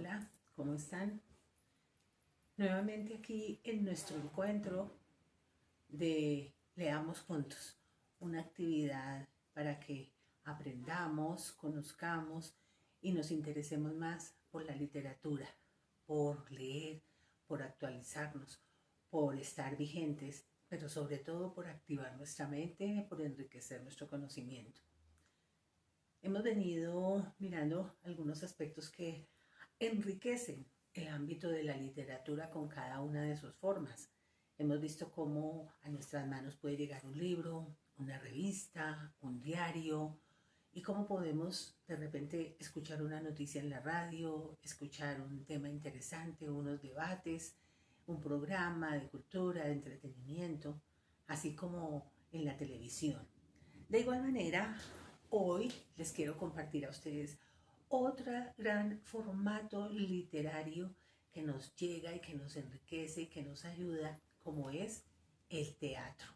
Hola, ¿cómo están? Nuevamente aquí en nuestro encuentro de Leamos Juntos, una actividad para que aprendamos, conozcamos y nos interesemos más por la literatura, por leer, por actualizarnos, por estar vigentes, pero sobre todo por activar nuestra mente, por enriquecer nuestro conocimiento. Hemos venido mirando algunos aspectos que enriquecen el ámbito de la literatura con cada una de sus formas. Hemos visto cómo a nuestras manos puede llegar un libro, una revista, un diario, y cómo podemos de repente escuchar una noticia en la radio, escuchar un tema interesante, unos debates, un programa de cultura, de entretenimiento, así como en la televisión. De igual manera, hoy les quiero compartir a ustedes otro gran formato literario que nos llega y que nos enriquece y que nos ayuda, como es el teatro.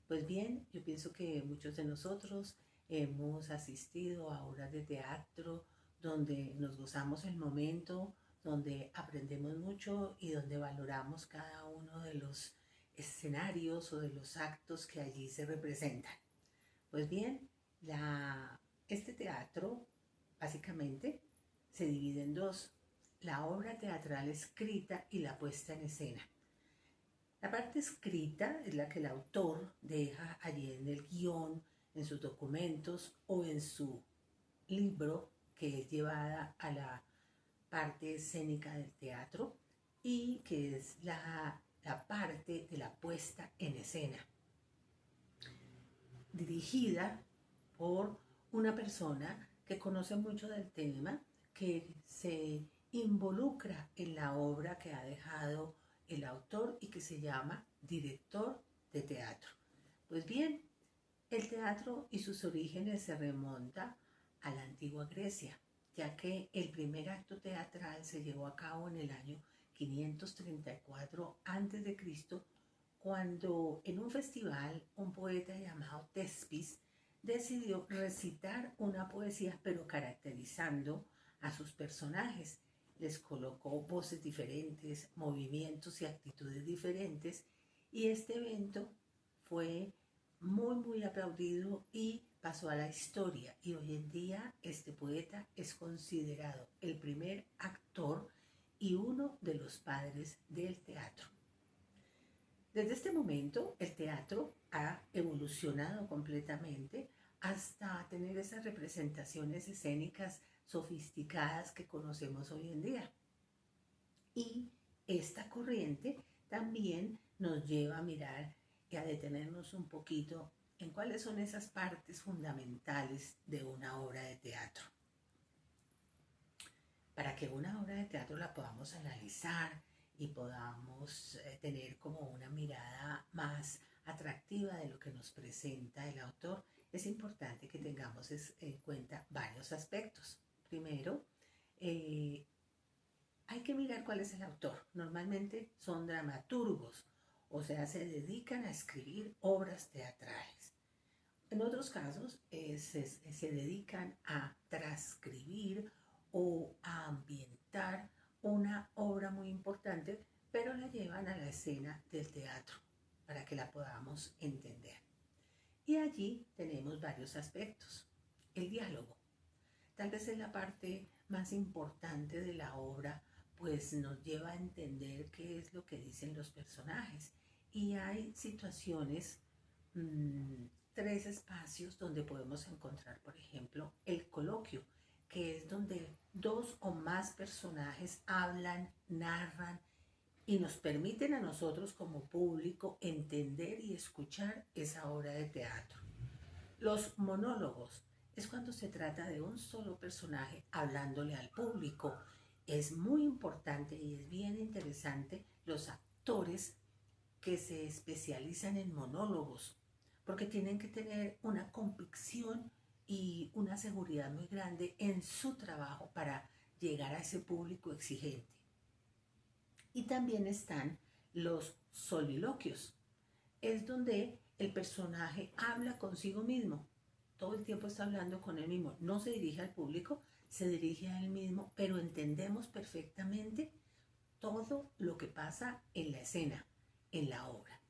Pues bien, yo pienso que muchos de nosotros hemos asistido a obras de teatro donde nos gozamos el momento, donde aprendemos mucho y donde valoramos cada uno de los escenarios o de los actos que allí se representan. Pues bien, este teatro básicamente se divide en dos: la obra teatral escrita y la puesta en escena. La parte escrita es la que el autor deja allí en el guión, en sus documentos o en su libro, que es llevada a la parte escénica del teatro y que es la parte de la puesta en escena, dirigida por una persona que conoce mucho del tema, que se involucra en la obra que ha dejado el autor y que se llama director de teatro. Pues bien, el teatro y sus orígenes se remonta a la antigua Grecia, ya que el primer acto teatral se llevó a cabo en el año 534 a.C., cuando en un festival un poeta llamado Tespis decidió recitar una poesía, pero caracterizando a sus personajes. Les colocó voces diferentes, movimientos y actitudes diferentes, y este evento fue muy aplaudido y pasó a la historia, y hoy en día este poeta es considerado el primer actor y uno de los padres del teatro. Desde este momento, el teatro ha evolucionado completamente hasta tener esas representaciones escénicas sofisticadas que conocemos hoy en día. Y esta corriente también nos lleva a mirar y a detenernos un poquito en cuáles son esas partes fundamentales de una obra de teatro. Para que una obra de teatro la podamos analizar y podamos tener como una mirada más atractiva de lo que nos presenta el autor, es importante que tengamos en cuenta varios aspectos. Primero, hay que mirar cuál es el autor. Normalmente son dramaturgos, o sea, se dedican a escribir obras teatrales. En otros casos se dedican a transcribir o a ambientar una obra muy importante, pero la llevan a la escena del teatro para que la podamos entender. Y allí tenemos varios aspectos. El diálogo. Tal vez es la parte más importante de la obra, pues nos lleva a entender qué es lo que dicen los personajes. Y hay situaciones, mmm, tres espacios donde podemos encontrar, por ejemplo, el coloquio, que es donde dos o más personajes hablan, narran y nos permiten a nosotros como público entender y escuchar esa obra de teatro. Los monólogos es cuando se trata de un solo personaje hablándole al público. Es muy importante y es bien interesante los actores que se especializan en monólogos, porque tienen que tener una convicción y una seguridad muy grande en su trabajo para llegar a ese público exigente. Y también están los soliloquios, es donde el personaje habla consigo mismo, todo el tiempo está hablando con él mismo, no se dirige al público, se dirige a él mismo, pero entendemos perfectamente todo lo que pasa en la escena, en la obra.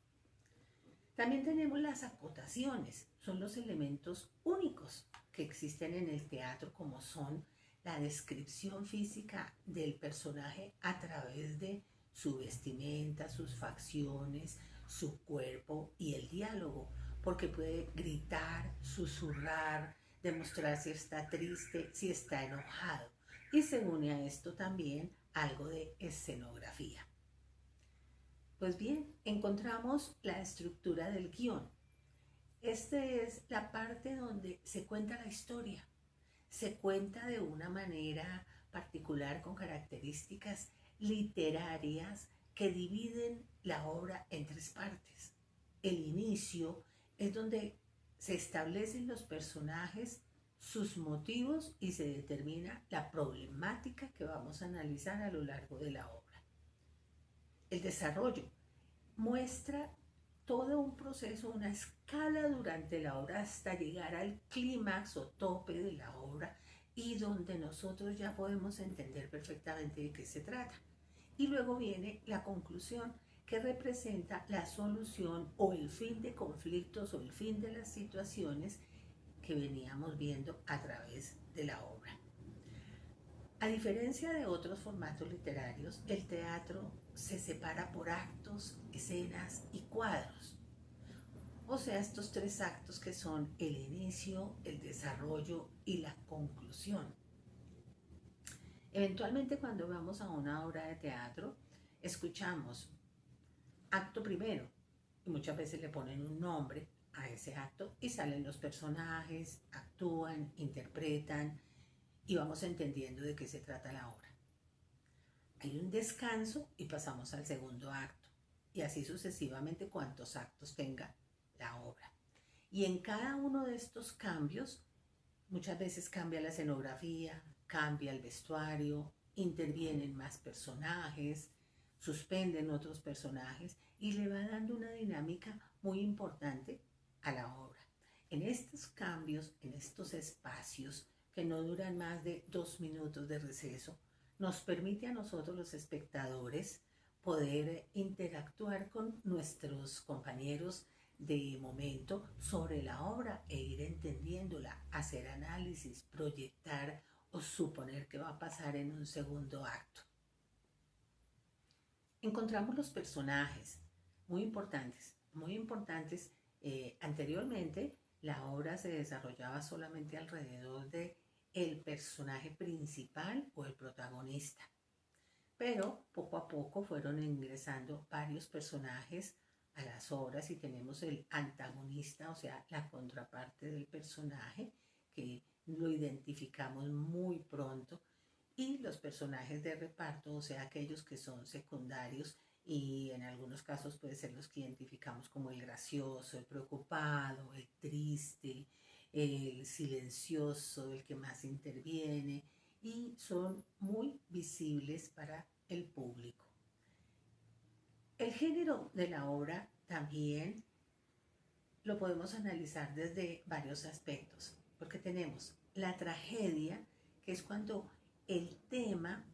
También tenemos las acotaciones, son los elementos únicos que existen en el teatro, como son la descripción física del personaje a través de su vestimenta, sus facciones, su cuerpo y el diálogo, porque puede gritar, susurrar, demostrar si está triste, si está enojado. Y se une a esto también algo de escenografía. Pues bien, encontramos la estructura del guión. Esta es la parte donde se cuenta la historia. Se cuenta de una manera particular con características literarias que dividen la obra en tres partes. El inicio es donde se establecen los personajes, sus motivos y se determina la problemática que vamos a analizar a lo largo de la obra. El desarrollo muestra todo un proceso, una escala durante la obra hasta llegar al clímax o tope de la obra y donde nosotros ya podemos entender perfectamente de qué se trata. Y luego viene la conclusión, que representa la solución o el fin de conflictos o el fin de las situaciones que veníamos viendo a través de la obra. A diferencia de otros formatos literarios, el teatro se separa por actos, escenas y cuadros. O sea, estos tres actos que son el inicio, el desarrollo y la conclusión. Eventualmente, cuando vamos a una obra de teatro, escuchamos acto primero y muchas veces le ponen un nombre a ese acto y salen los personajes, actúan, interpretan y vamos entendiendo de qué se trata la obra. Hay un descanso y pasamos al segundo acto y así sucesivamente cuantos actos tenga la obra. Y en cada uno de estos cambios, muchas veces cambia la escenografía, cambia el vestuario, intervienen más personajes, suspenden otros personajes y le va dando una dinámica muy importante a la obra. En estos cambios, en estos espacios que no duran más de 2 minutos de receso, nos permite a nosotros los espectadores poder interactuar con nuestros compañeros de momento sobre la obra e ir entendiéndola, hacer análisis, proyectar o suponer qué va a pasar en un segundo acto. Encontramos los personajes muy importantes, muy importantes. Anteriormente la obra se desarrollaba solamente alrededor de el personaje principal o el protagonista, pero poco a poco fueron ingresando varios personajes a las obras y tenemos el antagonista, o sea, la contraparte del personaje, que lo identificamos muy pronto, y los personajes de reparto, o sea, aquellos que son secundarios y en algunos casos puede ser los que identificamos como el gracioso, el preocupado, el triste, el silencioso, el que más interviene, y son muy visibles para el público. El género de la obra también lo podemos analizar desde varios aspectos, porque tenemos la tragedia, que es cuando el tema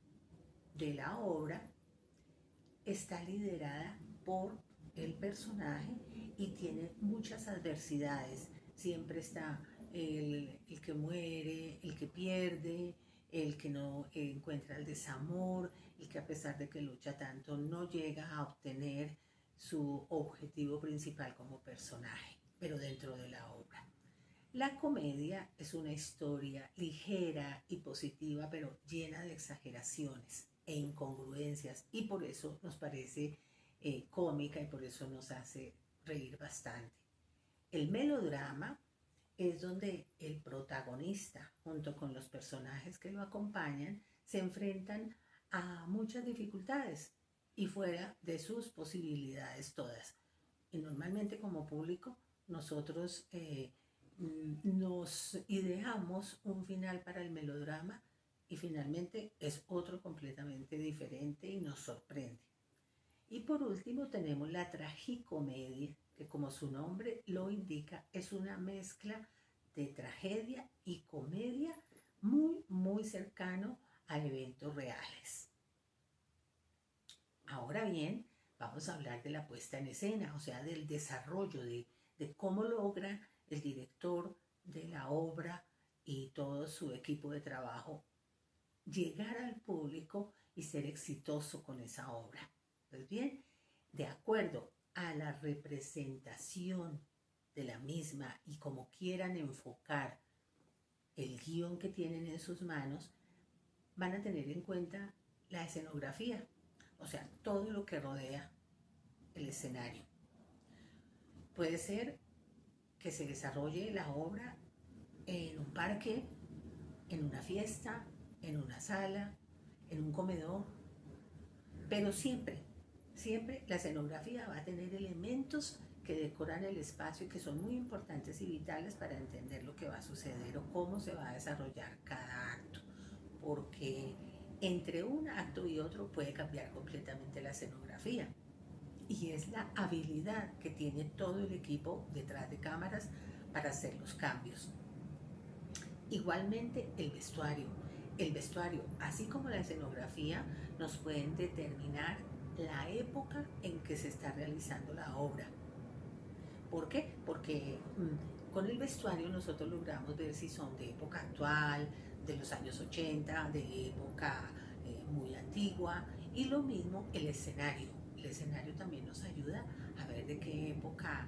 de la obra está liderada por el personaje y tiene muchas adversidades. Siempre está el que muere, el que pierde, el que no encuentra el desamor, el que a pesar de que lucha tanto no llega a obtener su objetivo principal como personaje, pero dentro de la obra. La comedia es una historia ligera y positiva, pero llena de exageraciones e incongruencias, y por eso nos parece cómica y por eso nos hace reír bastante. El melodrama es donde el protagonista, junto con los personajes que lo acompañan, se enfrentan a muchas dificultades y fuera de sus posibilidades todas. Y normalmente como público nosotros nos ideamos un final para el melodrama y finalmente es otro completamente diferente y nos sorprende. Y por último tenemos la tragicomedia, que como su nombre lo indica, es una mezcla de tragedia y comedia muy cercano a eventos reales. Ahora bien, vamos a hablar de la puesta en escena, o sea, del desarrollo, de cómo logra el director de la obra y todo su equipo de trabajo llegar al público y ser exitoso con esa obra. Pues bien, de acuerdo a la representación de la misma y como quieran enfocar el guión que tienen en sus manos, van a tener en cuenta la escenografía, o sea, todo lo que rodea el escenario. Puede ser que se desarrolle la obra en un parque, en una fiesta, en una sala, en un comedor, pero siempre la escenografía va a tener elementos que decoran el espacio y que son muy importantes y vitales para entender lo que va a suceder o cómo se va a desarrollar cada acto, porque entre un acto y otro puede cambiar completamente la escenografía. Y es la habilidad que tiene todo el equipo detrás de cámaras para hacer los cambios. Igualmente el vestuario. El vestuario, así como la escenografía, nos pueden determinar la época en que se está realizando la obra. ¿Por qué? Porque con el vestuario nosotros logramos ver si son de época actual, de los años 80, de época muy antigua, y lo mismo el escenario. El escenario también nos ayuda a ver de qué época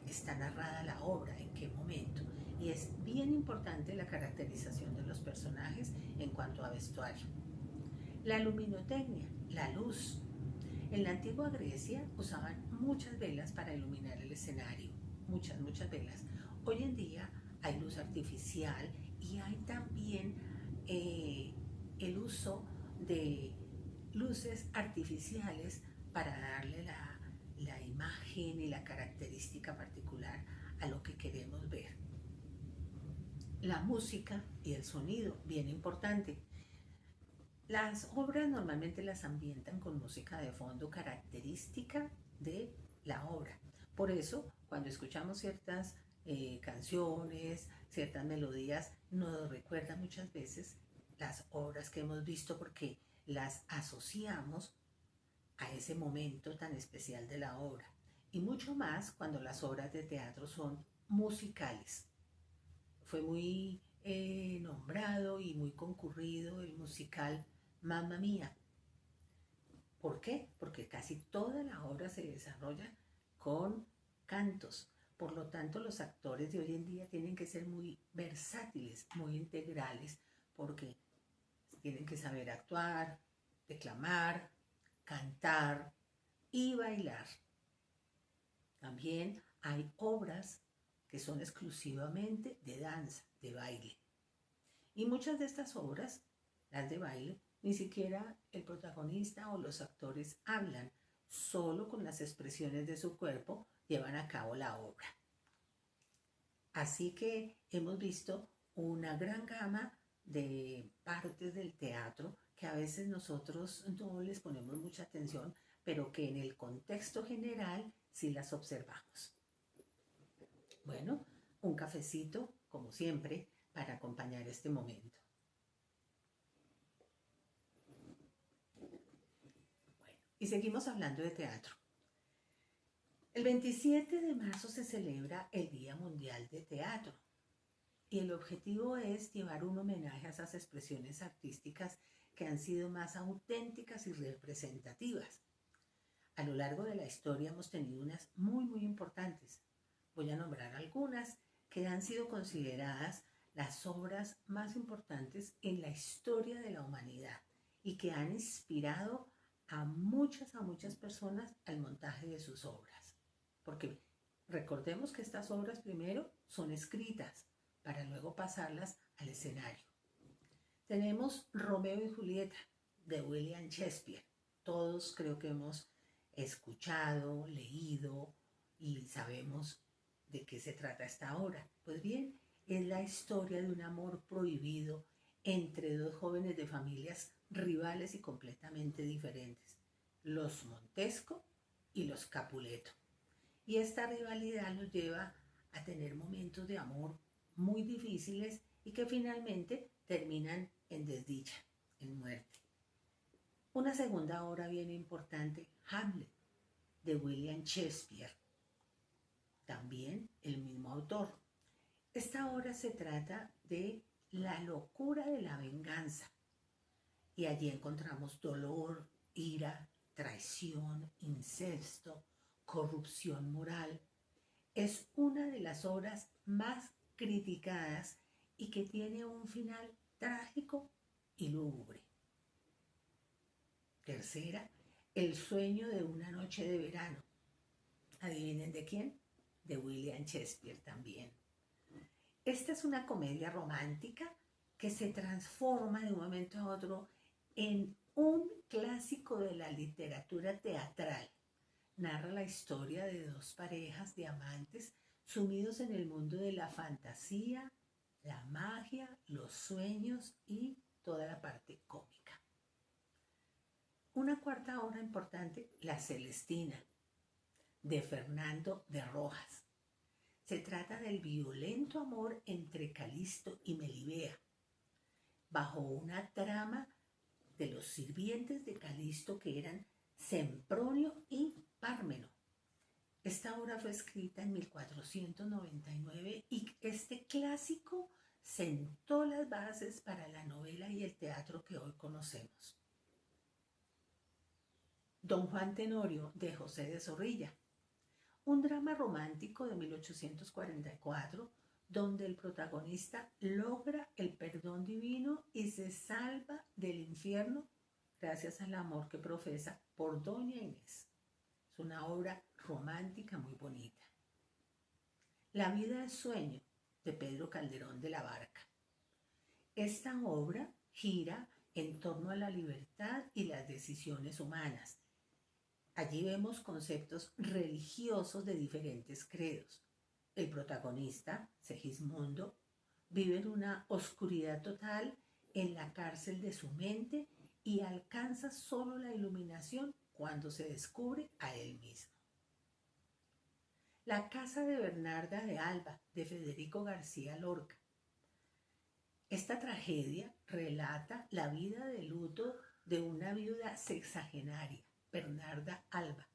está narrada la obra, en qué momento. Y es bien importante la caracterización de los personajes en cuanto a vestuario. La luminotecnia, la luz. En la antigua Grecia usaban muchas velas para iluminar el escenario, muchas velas. Hoy en día hay luz artificial y hay también el uso de luces artificiales para darle la imagen y la característica particular a lo que queremos ver. La música y el sonido, bien importante. Las obras normalmente las ambientan con música de fondo característica de la obra. Por eso, cuando escuchamos ciertas canciones, ciertas melodías, nos recuerda muchas veces las obras que hemos visto porque las asociamos a ese momento tan especial de la obra. Y mucho más cuando las obras de teatro son musicales. Fue muy nombrado y muy concurrido el musical Mamma Mía. ¿Por qué? Porque casi toda la obra se desarrolla con cantos. Por lo tanto, los actores de hoy en día tienen que ser muy versátiles, muy integrales, porque tienen que saber actuar, declamar, cantar y bailar. También hay obras que son exclusivamente de danza, de baile. Y muchas de estas obras, las de baile, ni siquiera el protagonista o los actores hablan, solo con las expresiones de su cuerpo llevan a cabo la obra. Así que hemos visto una gran gama de partes del teatro que a veces nosotros no les ponemos mucha atención, pero que en el contexto general sí las observamos. Bueno, un cafecito, como siempre, para acompañar este momento. Bueno, y seguimos hablando de teatro. El 27 de marzo se celebra el Día Mundial de Teatro y el objetivo es llevar un homenaje a esas expresiones artísticas que han sido más auténticas y representativas. A lo largo de la historia hemos tenido unas muy importantes. Voy a nombrar algunas que han sido consideradas las obras más importantes en la historia de la humanidad y que han inspirado a muchas personas al montaje de sus obras. Porque recordemos que estas obras primero son escritas para luego pasarlas al escenario. Tenemos Romeo y Julieta de William Shakespeare. Todos creo que hemos escuchado, leído y sabemos de qué se trata esta obra. Pues bien, es la historia de un amor prohibido entre dos jóvenes de familias rivales y completamente diferentes, los Montesco y los Capuleto. Y esta rivalidad los lleva a tener momentos de amor muy difíciles y que finalmente terminan en desdicha, en muerte. Una segunda obra bien importante, Hamlet, de William Shakespeare, también el mismo autor. Esta obra se trata de la locura de la venganza y allí encontramos dolor, ira, traición, incesto, corrupción moral. Es una de las obras más criticadas y que tiene un final trágico y lúgubre. Tercera, El sueño de una noche de verano. ¿Adivinen de quién? De William Shakespeare también. Esta es una comedia romántica que se transforma de un momento a otro en un clásico de la literatura teatral. Narra la historia de dos parejas de amantes sumidos en el mundo de la fantasía, la magia, los sueños y toda la parte cómica. Una cuarta obra importante, La Celestina, de Fernando de Rojas. Se trata del violento amor entre Calisto y Melibea, bajo una trama de los sirvientes de Calisto que eran Sempronio y Pármeno. Esta obra fue escrita en 1499 y este clásico sentó las bases para la novela y el teatro que hoy conocemos. Don Juan Tenorio, de José de Zorrilla, un drama romántico de 1844 donde el protagonista logra el perdón divino y se salva del infierno gracias al amor que profesa por Doña Inés. Es una obra romántica muy bonita. La vida es sueño, de Pedro Calderón de la Barca. Esta obra gira en torno a la libertad y las decisiones humanas. Allí vemos conceptos religiosos de diferentes credos. El protagonista, Segismundo, vive en una oscuridad total en la cárcel de su mente y alcanza solo la iluminación cuando se descubre a él mismo. La casa de Bernarda de Alba, de Federico García Lorca. Esta tragedia relata la vida de luto de una viuda sexagenaria, Bernarda Alba,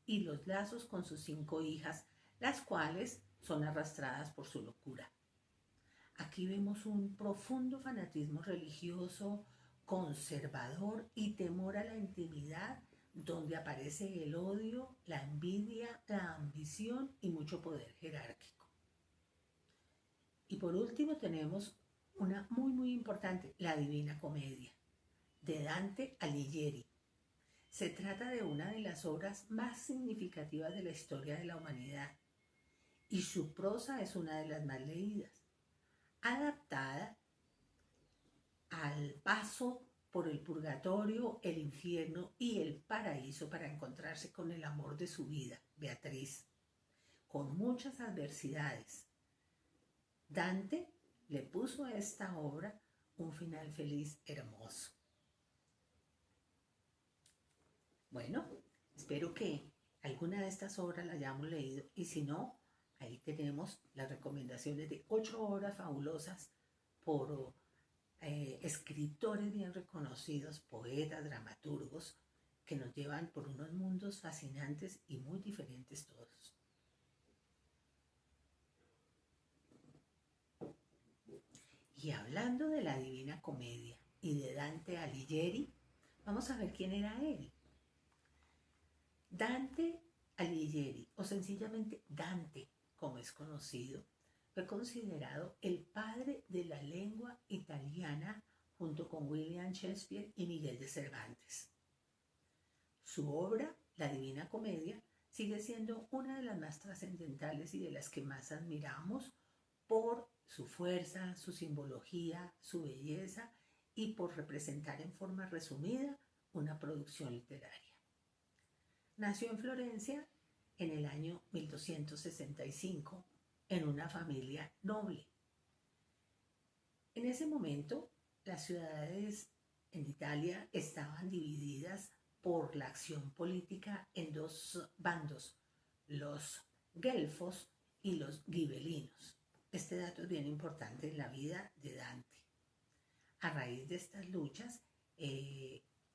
y los lazos con sus 5 hijas, las cuales son arrastradas por su locura. Aquí vemos un profundo fanatismo religioso, conservador y temor a la intimidad, donde aparece el odio, la envidia, la ambición y mucho poder jerárquico. Y por último tenemos una muy importante, La Divina Comedia, de Dante Alighieri. Se trata de una de las obras más significativas de la historia de la humanidad y su prosa es una de las más leídas, adaptada al paso por el purgatorio, el infierno y el paraíso para encontrarse con el amor de su vida, Beatriz, con muchas adversidades. Dante le puso a esta obra un final feliz hermoso. Bueno, espero que alguna de estas obras la hayamos leído y si no, ahí tenemos las recomendaciones de 8 obras fabulosas por escritores bien reconocidos, poetas, dramaturgos, que nos llevan por unos mundos fascinantes y muy diferentes todos. Y hablando de la Divina Comedia y de Dante Alighieri, vamos a ver quién era él. Dante Alighieri, o sencillamente Dante, como es conocido, fue considerado el padre de la lengua italiana junto con William Shakespeare y Miguel de Cervantes. Su obra, La Divina Comedia, sigue siendo una de las más trascendentales y de las que más admiramos por su fuerza, su simbología, su belleza y por representar en forma resumida una producción literaria. Nació en Florencia en el año 1265 en una familia noble. En ese momento, las ciudades en Italia estaban divididas por la acción política en 2 bandos, los guelfos y los gibelinos. Este dato es bien importante en la vida de Dante. a raíz de estas luchas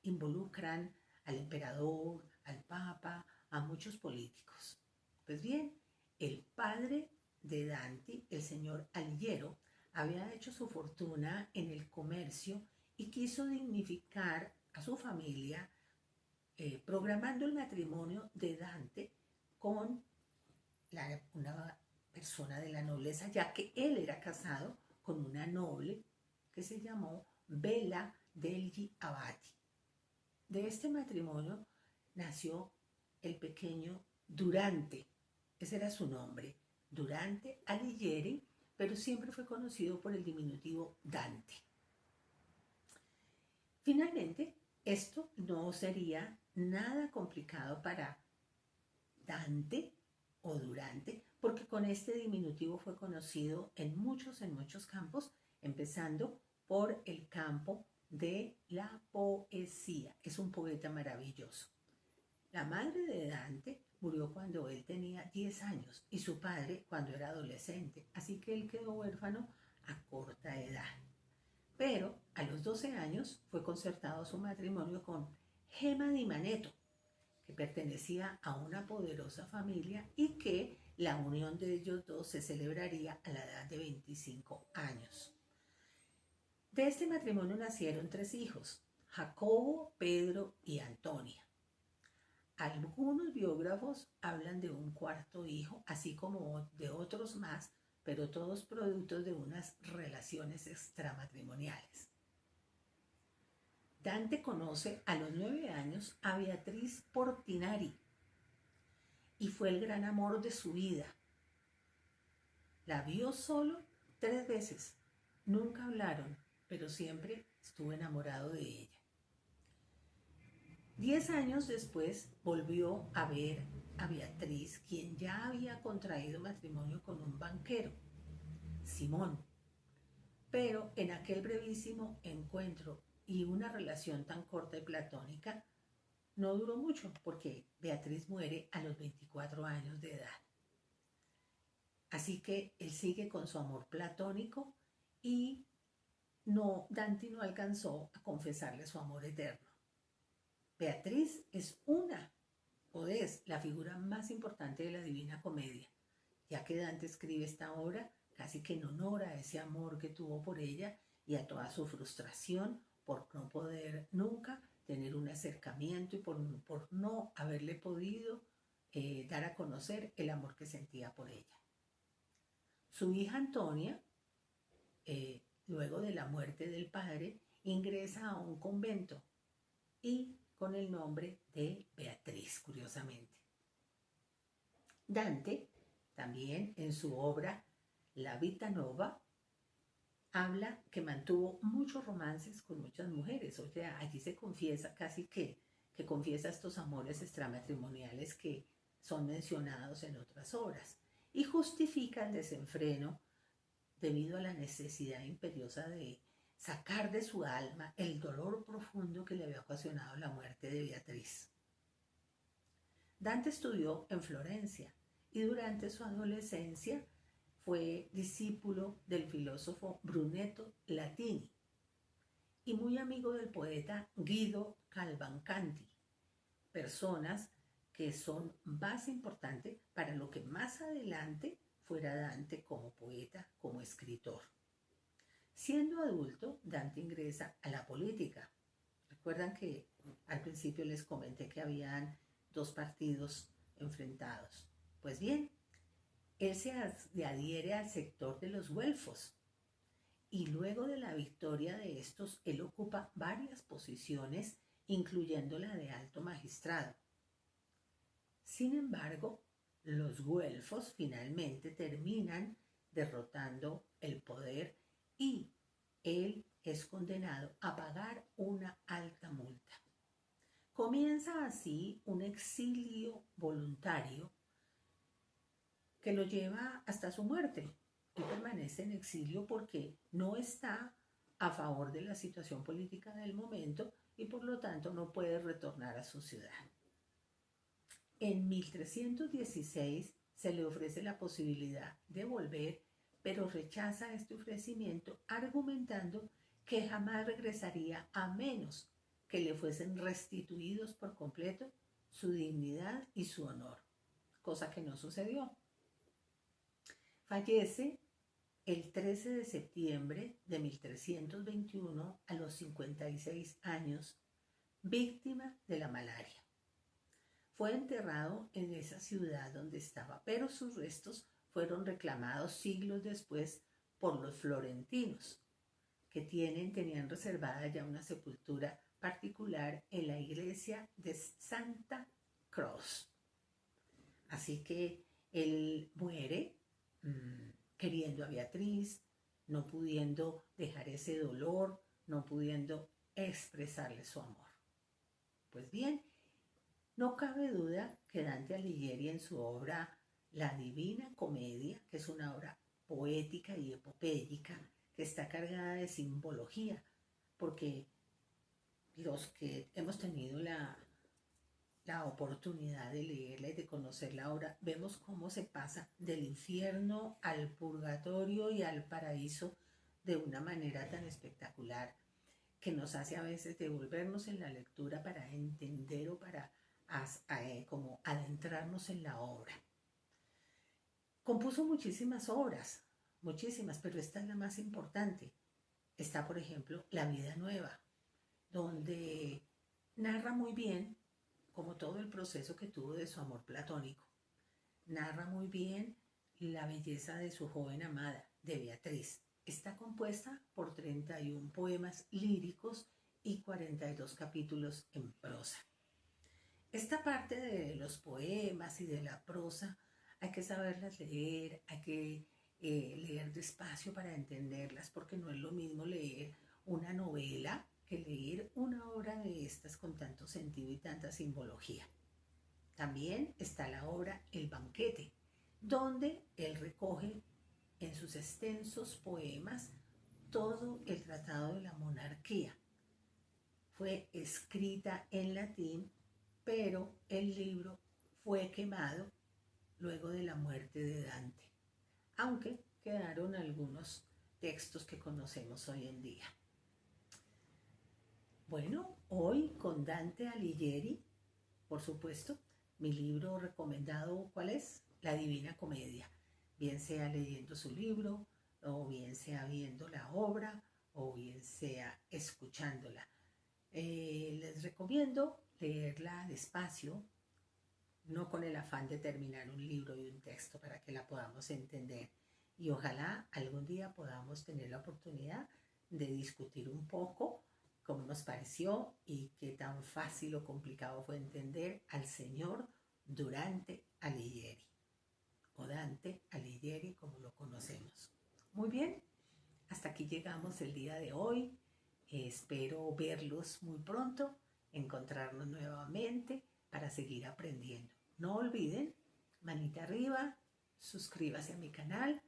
involucran al emperador, al papa, a muchos políticos. Pues bien, el padre de Dante, el señor Alighiero, había hecho su fortuna en el comercio y quiso dignificar a su familia programando el matrimonio de Dante con una persona de la nobleza, ya que él era casado con una noble que se llamó Bella degli Abati. De este matrimonio nació el pequeño Durante, ese era su nombre, Durante Alighieri, pero siempre fue conocido por el diminutivo Dante. Finalmente, esto no sería nada complicado para Dante o Durante, porque con este diminutivo fue conocido en muchos campos, empezando por el campo de la poesía. Es un poeta maravilloso. La madre de Dante murió cuando él tenía 10 años y su padre cuando era adolescente, así que él quedó huérfano a corta edad. Pero a los 12 años fue concertado su matrimonio con Gemma di Manetto, que pertenecía a una poderosa familia y que la unión de ellos dos se celebraría a la edad de 25 años. De este matrimonio nacieron 3 hijos, Jacobo, Pedro y Antonia. Algunos biógrafos hablan de un cuarto hijo, así como de otros más, pero todos productos de unas relaciones extramatrimoniales. Dante conoce a los 9 años a Beatriz Portinari y fue el gran amor de su vida. La vio solo 3 veces, nunca hablaron, pero siempre estuvo enamorado de ella. 10 años después volvió a ver a Beatriz, quien ya había contraído matrimonio con un banquero, Simón. Pero en aquel brevísimo encuentro y una relación tan corta y platónica, no duró mucho porque Beatriz muere a los 24 años de edad. Así que él sigue con su amor platónico y Dante no alcanzó a confesarle su amor eterno. Beatriz es la figura más importante de la Divina Comedia, ya que Dante escribe esta obra casi que en honor a ese amor que tuvo por ella y a toda su frustración por no poder nunca tener un acercamiento y por no haberle podido dar a conocer el amor que sentía por ella. Su hija Antonia, luego de la muerte del padre, ingresa a un convento y con el nombre de Beatriz, curiosamente. Dante, también en su obra La Vita Nova, habla que mantuvo muchos romances con muchas mujeres, o sea, allí se confiesa casi que confiesa estos amores extramatrimoniales que son mencionados en otras obras y justifica el desenfreno debido a la necesidad imperiosa de sacar de su alma el dolor profundo que le había ocasionado la muerte de Beatriz. Dante estudió en Florencia y durante su adolescencia fue discípulo del filósofo Brunetto Latini y muy amigo del poeta Guido Cavalcanti, personas que son más importantes para lo que más adelante fuera Dante como poeta, como escritor. Siendo adulto, Dante ingresa a la política. Recuerdan que al principio les comenté que habían 2 partidos enfrentados. Pues bien, él se adhiere al sector de los güelfos y luego de la victoria de estos, él ocupa varias posiciones, incluyendo la de alto magistrado. Sin embargo, los güelfos finalmente terminan derrotando el poder y él es condenado a pagar una alta multa. Comienza así un exilio voluntario que lo lleva hasta su muerte. Él permanece en exilio porque no está a favor de la situación política del momento y por lo tanto no puede retornar a su ciudad. En 1316 se le ofrece la posibilidad de volver, pero rechaza este ofrecimiento argumentando que jamás regresaría a menos que le fuesen restituidos por completo su dignidad y su honor, cosa que no sucedió. Fallece el 13 de septiembre de 1321 a los 56 años, víctima de la malaria. Fue enterrado en esa ciudad donde estaba, pero sus restos fueron reclamados siglos después por los florentinos, que tenían reservada ya una sepultura particular en la iglesia de Santa Croce. Así que él muere queriendo a Beatriz, no pudiendo dejar ese dolor, no pudiendo expresarle su amor. Pues bien, no cabe duda que Dante Alighieri en su obra La Divina Comedia, que es una obra poética y epopéica, que está cargada de simbología, porque los que hemos tenido la oportunidad de leerla y de conocer la obra, vemos cómo se pasa del infierno al purgatorio y al paraíso de una manera tan espectacular que nos hace a veces devolvernos en la lectura para entender o para como adentrarnos en la obra. Compuso muchísimas obras, muchísimas, pero esta es la más importante. Está, por ejemplo, La Vida Nueva, donde narra muy bien como todo el proceso que tuvo de su amor platónico. Narra muy bien la belleza de su joven amada, de Beatriz. Está compuesta por 31 poemas líricos y 42 capítulos en prosa. Esta parte de los poemas y de la prosa hay que saberlas leer, hay que leer despacio para entenderlas, porque no es lo mismo leer una novela que leer una obra de estas con tanto sentido y tanta simbología. También está la obra El Banquete, donde él recoge en sus extensos poemas todo el tratado de la monarquía. Fue escrita en latín, pero el libro fue quemado luego de la muerte de Dante, aunque quedaron algunos textos que conocemos hoy en día. Bueno, hoy con Dante Alighieri, por supuesto, mi libro recomendado, ¿cuál es? La Divina Comedia. Bien sea leyendo su libro, o bien sea viendo la obra, o bien sea escuchándola. Les recomiendo leerla despacio, no con el afán de terminar un libro y un texto para que la podamos entender. Y ojalá algún día podamos tener la oportunidad de discutir un poco cómo nos pareció y qué tan fácil o complicado fue entender al señor Durante Alighieri, o Dante Alighieri como lo conocemos. Muy bien, hasta aquí llegamos el día de hoy. Espero verlos muy pronto, encontrarnos nuevamente para seguir aprendiendo. No olviden, manita arriba, suscríbase a mi canal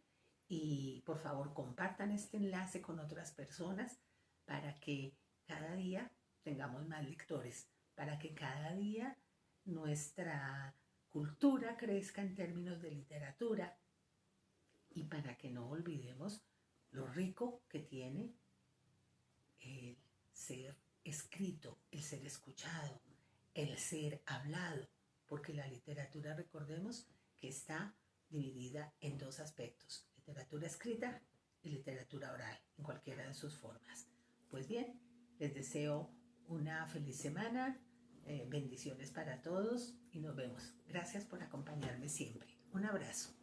y por favor compartan este enlace con otras personas para que cada día tengamos más lectores, para que cada día nuestra cultura crezca en términos de literatura y para que no olvidemos lo rico que tiene el ser escrito, el ser escuchado, el ser hablado, porque la literatura, recordemos que está dividida en dos aspectos: literatura escrita y literatura oral, en cualquiera de sus formas. Pues bien, les deseo una feliz semana, bendiciones para todos y nos vemos. Gracias por acompañarme siempre. Un abrazo.